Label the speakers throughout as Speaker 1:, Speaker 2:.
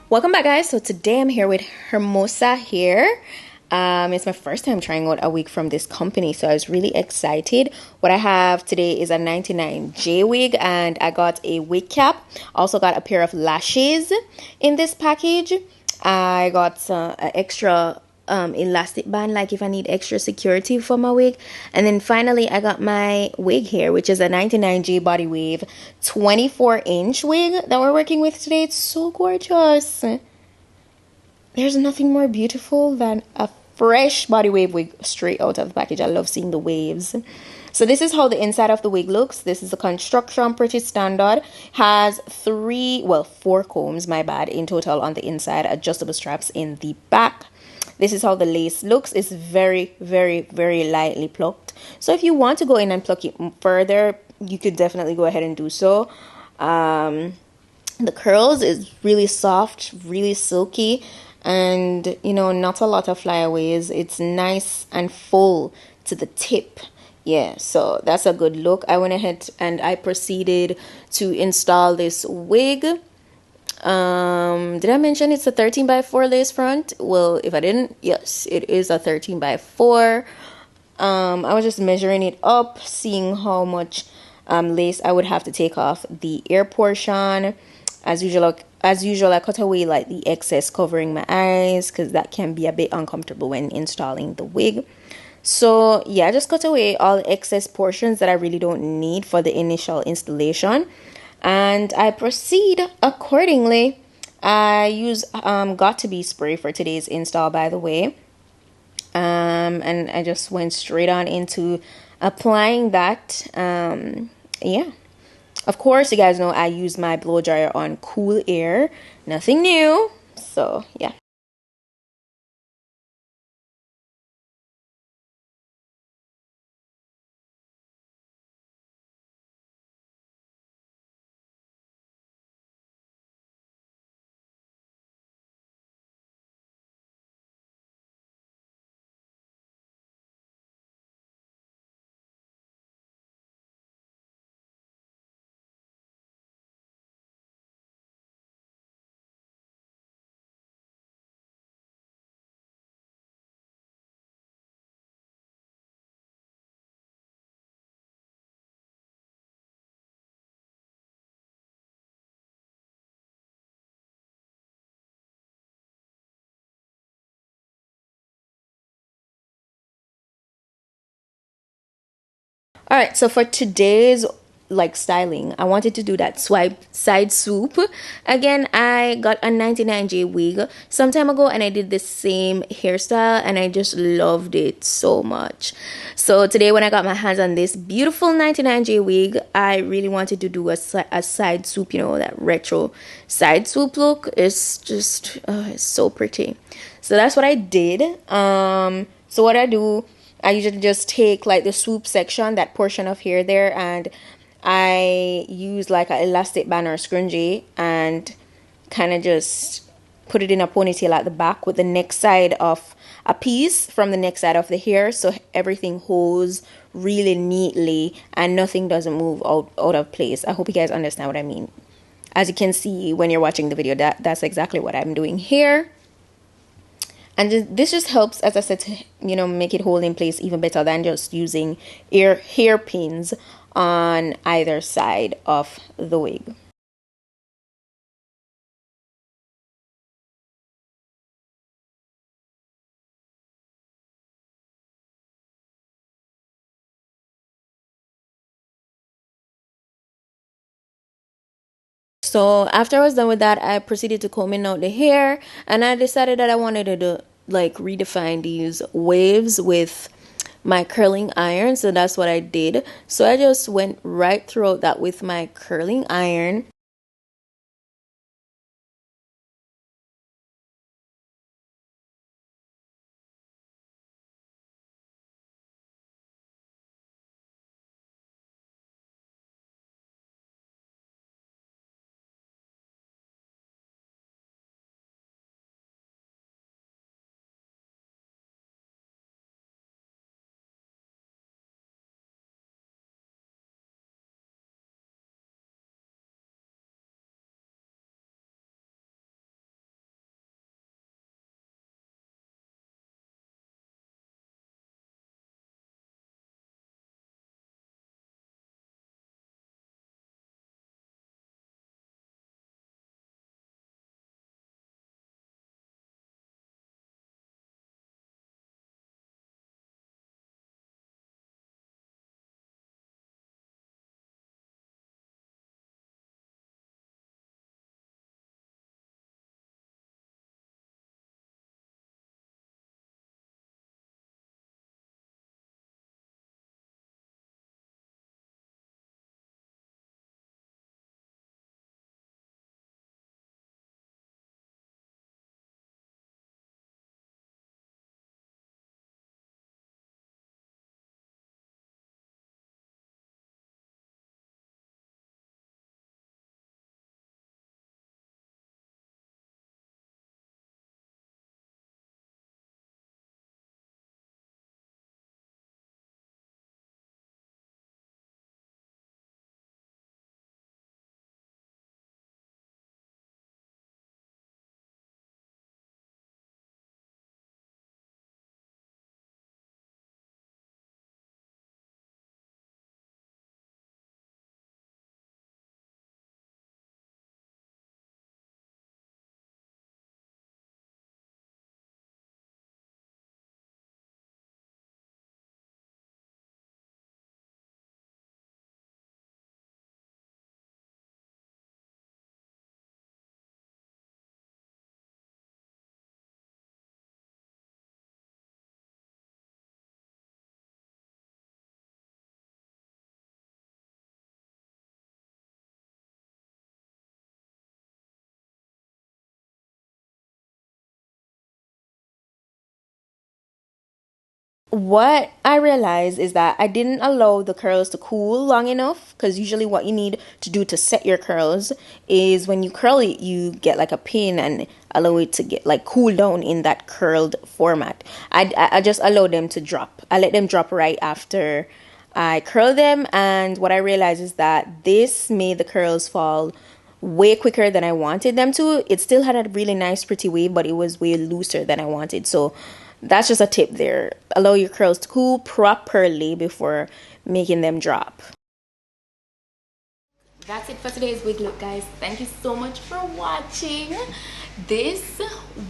Speaker 1: Welcome back, guys. So today I'm here with Hermosahair. It's my first time trying out a wig from this company, so I was really excited. What I have today is a 99J wig, and I got a wig cap. Also got a pair of lashes in this package. I got an extra elastic band, like if I need extra security for my wig. And then finally I got my wig here, which is a 99J body wave 24-inch wig that we're working with today. It's so gorgeous. There's nothing more beautiful than a fresh body wave wig straight out of the package. I love seeing the waves. So this is how the inside of the wig looks. This is the construction, pretty standard. Has four combs, my bad, in total on the inside. Adjustable straps in the back. This is how the lace looks. It's very, very, very lightly plucked. So if you want to go in and pluck it further, you could definitely go ahead and do so. The curls is really soft, really silky, and not a lot of flyaways. It's nice and full to the tip. Yeah, so that's a good look. I went ahead and I proceeded to install this wig. Did I mention it's a 13x4 lace front? Well, if I didn't, yes, it is a 13x4. I was just measuring it up, seeing how much lace I would have to take off the ear portion. As usual, I cut away like the excess covering my eyes, because that can be a bit uncomfortable when installing the wig. So yeah, I just cut away all the excess portions that I really don't need for the initial installation, and I proceed accordingly. I use got to be spray for today's install, by the way. And I just went straight on into applying that. Yeah, of course, you guys know I use my blow dryer on cool air. Nothing new. So yeah. All right, so for today's styling, I wanted to do that swipe side swoop. Again, I got a 99J wig some time ago, and I did the same hairstyle, and I just loved it so much. So today when I got my hands on this beautiful 99J wig, I really wanted to do a side swoop, that retro side swoop look. It's just it's so pretty. So that's what I did. So what I usually just take like the swoop section, that portion of hair there, and I use like an elastic band or scrunchie and kind of just put it in a ponytail at the back with the neck side of a piece from the neck side of the hair, so everything holds really neatly and nothing doesn't move out of place. I hope you guys understand what I mean. As you can see when you're watching the video, that's exactly what I'm doing here. And this just helps, as I said, to make it hold in place even better than just using hairpins on either side of the wig. So after I was done with that, I proceeded to combing out the hair, and I decided that I wanted to do, redefine these waves with my curling iron. So that's what I did. So I just went right throughout that with my curling iron. What I realized is that I didn't allow the curls to cool long enough, because usually what you need to do to set your curls is when you curl it, you get like a pin and allow it to get like cool down in that curled format. I just allow them to drop. I let them drop right after I curl them, and what I realized is that this made the curls fall way quicker than I wanted them to. It still had a really nice pretty wave, but it was way looser than I wanted. So that's just a tip there. Allow your curls to cool properly before making them drop. That's it for today's wig look, guys. Thank you so much for watching this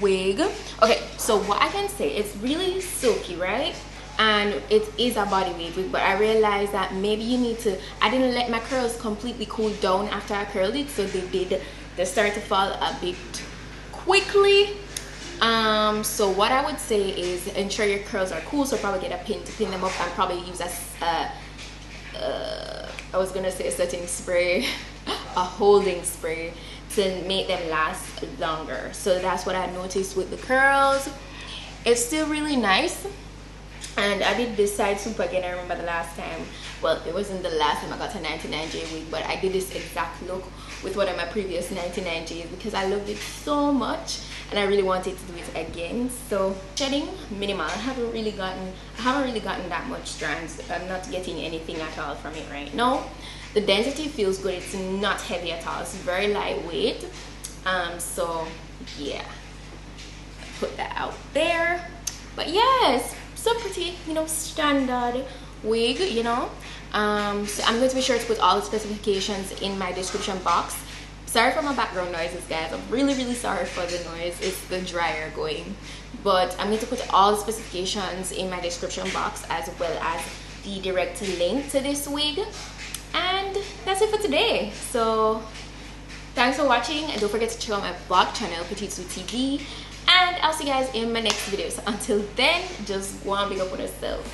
Speaker 1: wig. Okay, so what I can say, it's really silky, right? And it is a body wig, but I realized that maybe you need to, I didn't let my curls completely cool down after I curled it, so they started to fall a bit quickly. So what I would say is ensure your curls are cool, so probably get a pin to pin them up, and probably use I was gonna say a setting spray, a holding spray to make them last longer. So that's what I noticed with the curls. It's still really nice. And I did this side swoop again. I remember the last time, well, it wasn't the last time I got a 99J wig, but I did this exact look with one of my previous 99Js because I loved it so much and I really wanted to do it again. So shedding minimal. I haven't really gotten that much strands. I'm not getting anything at all from it right now. The density feels good. It's not heavy at all. It's very lightweight. So yeah, put that out there. But yes, so pretty, you know, standard wig, you know. So I'm going to be sure to put all the specifications in my description box. Sorry for my background noises, guys. I'm really sorry for the noise. It's the dryer going. But I'm going to put all the specifications in my description box, as well as the direct link to this wig. And that's it for today. So thanks for watching, and don't forget to check out my vlog channel, PETITE-SUE TV. And I'll see you guys in my next video. So until then, just go and big up on yourself.